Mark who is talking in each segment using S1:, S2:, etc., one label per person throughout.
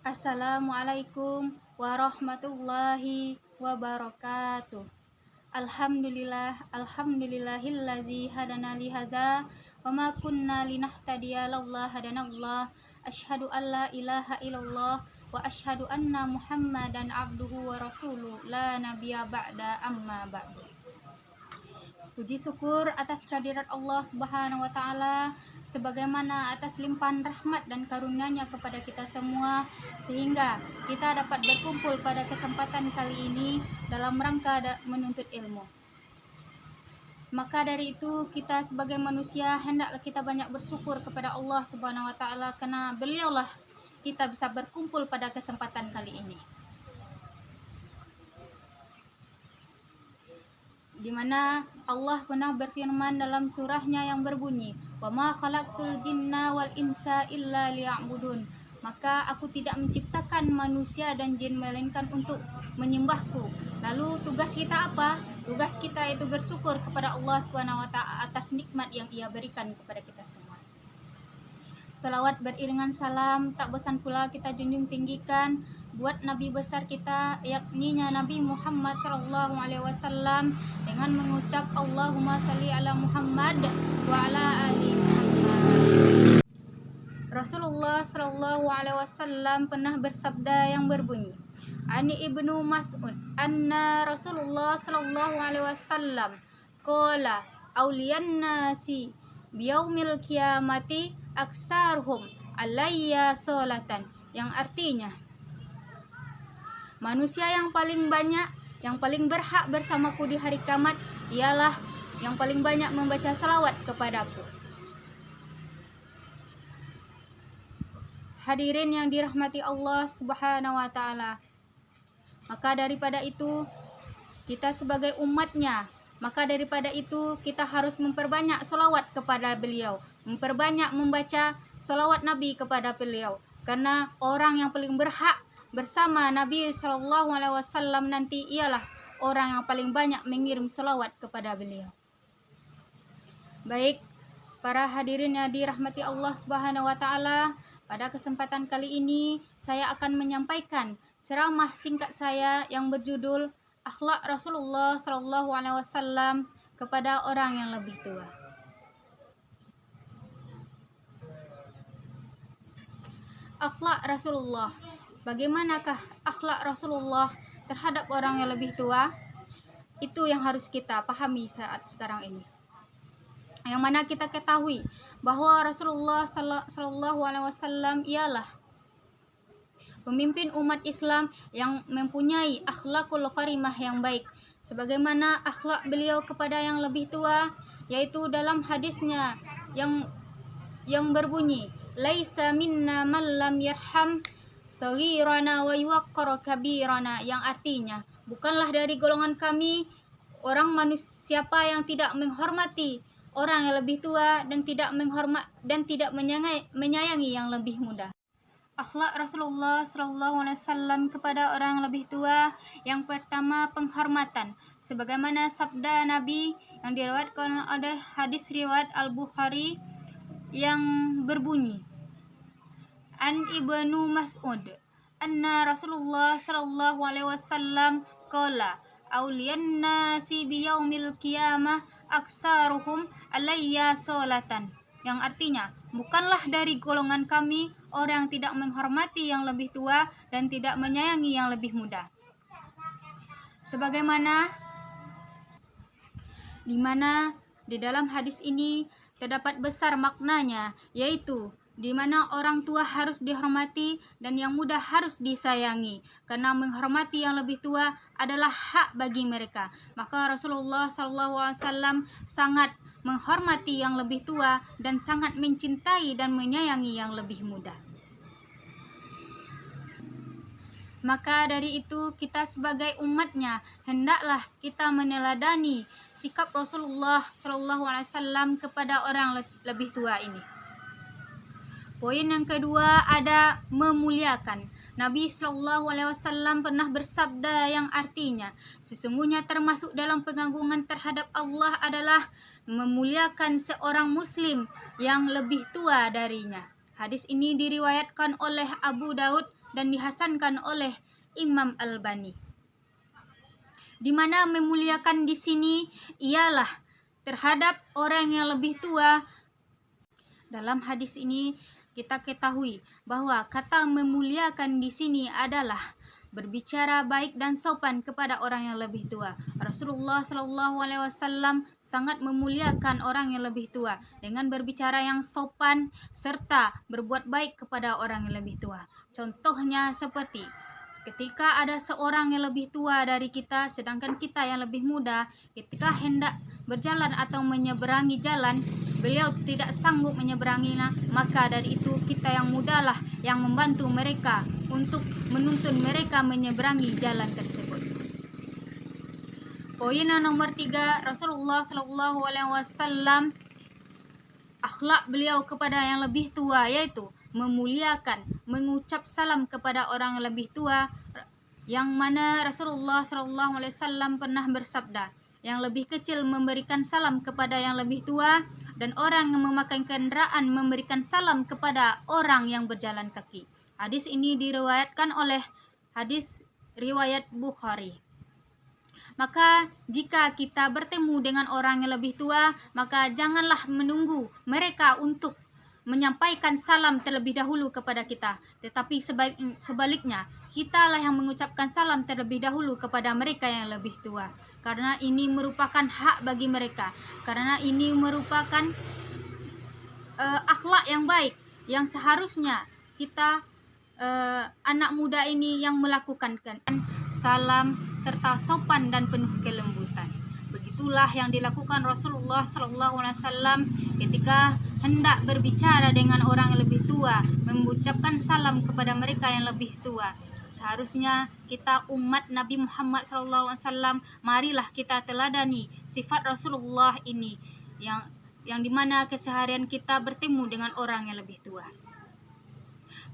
S1: Assalamualaikum warahmatullahi wabarakatuh. Alhamdulillahillazi hadana li hadza wa ma kunna linahtadiya laula hadanallah. Asyhadu an la ilaha illallah wa asyhadu anna Muhammadan abduhu wa rasuluh la nabiyya ba'da amma ba'du. Puji syukur atas kehadirat Allah Subhanahu wa taala sebagaimana atas limpahan rahmat dan karunia-Nya kepada kita semua sehingga kita dapat berkumpul pada kesempatan kali ini dalam rangka menuntut ilmu. Maka dari itu kita sebagai manusia hendaklah kita banyak bersyukur kepada Allah Subhanahu wa taala karena beliaulah kita bisa berkumpul pada kesempatan kali ini. Di mana Allah pernah berfirman dalam surahnya yang berbunyi, "Wa ma khalaqtul jinna wal insa illa liya'budun." Maka aku tidak menciptakan manusia dan jin melainkan untuk menyembahku. Lalu tugas kita apa? Tugas kita itu bersyukur kepada Allah Subhanahu wa taala atas nikmat yang Ia berikan kepada kita semua. Salawat beriringan salam tak bosan pula kita junjung tinggikan buat Nabi besar kita, yakni Nabi Muhammad sallallahu alaihi wasallam dengan mengucap Allahumma shalli ala Muhammad wa ala ali Muhammad. Rasulullah sallallahu alaihi wasallam pernah bersabda yang berbunyi, Ani ibnu Mas'ud anna Rasulullah sallallahu alaihi wasallam qala auliyan nasi biyaumil kiamati aksaruhum alayya salatan, yang artinya manusia yang paling banyak, yang paling berhak bersamaku di hari kiamat ialah yang paling banyak membaca salawat kepadaku. Hadirin yang dirahmati Allah Subhanahu wa taala. Maka daripada itu kita sebagai umatnya, maka daripada itu kita harus memperbanyak salawat kepada beliau, memperbanyak membaca salawat Nabi kepada beliau, karena orang yang paling berhak bersama Nabi Shallallahu Alaihi Wasallam nanti ialah orang yang paling banyak mengirim salawat kepada beliau. Baik, para hadirin yang dirahmati Allah Subhanahu Wa Taala, pada kesempatan kali ini saya akan menyampaikan ceramah singkat saya yang berjudul Akhlak Rasulullah Shallallahu Alaihi Wasallam kepada orang yang lebih tua. Akhlak Rasulullah. Bagaimanakah akhlak Rasulullah terhadap orang yang lebih tua? Itu yang harus kita pahami saat sekarang ini. Yang mana kita ketahui bahwa Rasulullah Sallallahu Alaihi Wasallam ialah pemimpin umat Islam yang mempunyai akhlakul karimah yang baik, sebagaimana akhlak beliau kepada yang lebih tua, yaitu dalam hadisnya yang berbunyi, laisa minna man lam yarham saghirana wa yuwaqqar kabirana, yang artinya bukanlah dari golongan kami orang manusia siapa yang tidak menghormati orang yang lebih tua dan tidak menyayangi yang lebih muda. Akhlak Rasulullah sallallahu alaihi wasallam kepada orang yang lebih tua, yang pertama penghormatan, sebagaimana sabda Nabi yang diriwayatkan oleh hadis riwayat Al-Bukhari yang berbunyi, An Ibnu Mas'ud anna Rasulullah sallallahu alaihi wasallam qala auliyan nasi biyaumil qiyamah aksaruhum alayya salatan, yang artinya bukanlah dari golongan kami orang yang tidak menghormati yang lebih tua dan tidak menyayangi yang lebih muda. Sebagaimana di dalam hadis ini terdapat besar maknanya, yaitu di mana orang tua harus dihormati dan yang muda harus disayangi, karena menghormati yang lebih tua adalah hak bagi mereka. Maka Rasulullah SAW sangat menghormati yang lebih tua dan sangat mencintai dan menyayangi yang lebih muda. Maka dari itu kita sebagai umatnya hendaklah kita meneladani sikap Rasulullah SAW kepada orang lebih tua ini. Poin yang kedua ada memuliakan. Nabi Shallallahu Alaihi Wasallam pernah bersabda yang artinya, sesungguhnya termasuk dalam pengagungan terhadap Allah adalah memuliakan seorang Muslim yang lebih tua darinya. Hadis ini diriwayatkan oleh Abu Daud dan dihasankan oleh Imam Albani. Di mana memuliakan di sini ialah terhadap orang yang lebih tua. Dalam hadis ini kita ketahui bahwa kata memuliakan di sini adalah berbicara baik dan sopan kepada orang yang lebih tua. Rasulullah Shallallahu Alaihi Wasallam sangat memuliakan orang yang lebih tua dengan berbicara yang sopan serta berbuat baik kepada orang yang lebih tua. Contohnya seperti ketika ada seorang yang lebih tua dari kita, sedangkan kita yang lebih muda, ketika hendak berjalan atau menyeberangi jalan, beliau tidak sanggup menyeberanginya, maka dari itu kita yang mudalah yang membantu mereka untuk menuntun mereka menyeberangi jalan tersebut. Poin nomor 3, Rasulullah Shallallahu Alaihi Wasallam akhlak beliau kepada yang lebih tua yaitu memuliakan, mengucap salam kepada orang yang lebih tua, yang mana Rasulullah Shallallahu Alaihi Wasallam pernah bersabda, yang lebih kecil memberikan salam kepada yang lebih tua, dan orang yang memakai kendaraan memberikan salam kepada orang yang berjalan kaki. Hadis ini diriwayatkan oleh hadis riwayat Bukhari. Maka jika kita bertemu dengan orang yang lebih tua, maka janganlah menunggu mereka untuk menyampaikan salam terlebih dahulu kepada kita, tetapi sebaliknya kitalah yang mengucapkan salam terlebih dahulu kepada mereka yang lebih tua, karena ini merupakan hak bagi mereka, karena ini merupakan akhlak yang baik yang seharusnya kita anak muda ini yang melakukan salam serta sopan dan penuh kelembutan. Begitulah yang dilakukan Rasulullah Sallallahu Alaihi Wasallam ketika hendak berbicara dengan orang yang lebih tua, mengucapkan salam kepada mereka yang lebih tua. Seharusnya kita umat Nabi Muhammad Sallallahu Alaihi Wasallam, marilah kita teladani sifat Rasulullah ini yang dimana keseharian kita bertemu dengan orang yang lebih tua.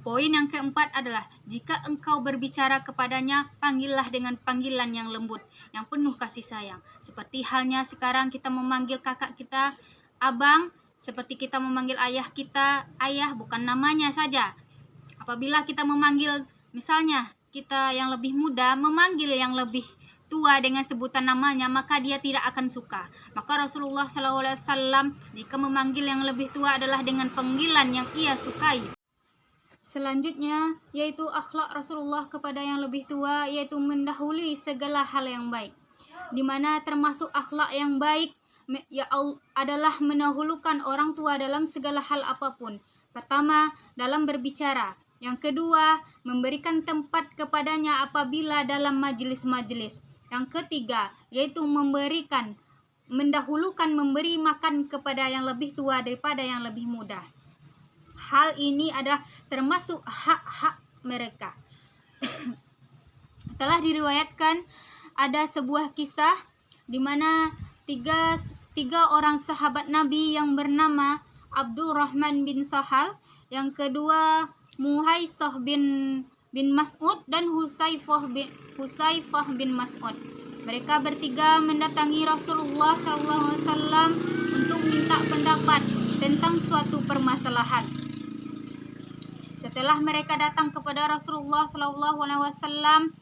S1: Poin yang keempat adalah jika engkau berbicara kepadanya, panggillah dengan panggilan yang lembut, yang penuh kasih sayang. Seperti halnya sekarang kita memanggil kakak kita abang, seperti kita memanggil ayah kita ayah, bukan namanya saja. Apabila kita memanggil, misalnya kita yang lebih muda memanggil yang lebih tua dengan sebutan namanya, maka dia tidak akan suka. Maka Rasulullah SAW jika memanggil yang lebih tua adalah dengan panggilan yang ia sukai. Selanjutnya yaitu akhlak Rasulullah kepada yang lebih tua, yaitu mendahului segala hal yang baik, di mana termasuk akhlak yang baik adalah mendahulukan orang tua dalam segala hal apapun. Pertama, dalam berbicara. Yang kedua, memberikan tempat kepadanya apabila dalam majelis-majelis. Yang ketiga, yaitu mendahulukan memberi makan kepada yang lebih tua daripada yang lebih muda. Hal ini adalah termasuk hak-hak mereka. Telah diriwayatkan ada sebuah kisah di mana tiga orang sahabat Nabi yang bernama Abdurrahman bin Sahal, yang kedua Muhaisah bin Mas'ud, dan Husaifah bin Mas'ud. Mereka bertiga mendatangi Rasulullah SAW untuk minta pendapat tentang suatu permasalahan. Setelah mereka datang kepada Rasulullah SAW,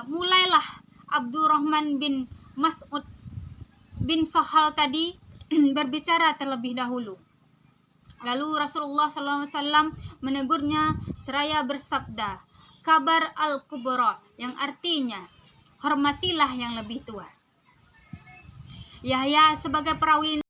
S1: mulailah Abdurrahman bin Mas'ud bin Sahal tadi berbicara terlebih dahulu. Lalu Rasulullah SAW menegurnya seraya bersabda, kabar al-kubra, yang artinya hormatilah yang lebih tua. Yahya sebagai perawi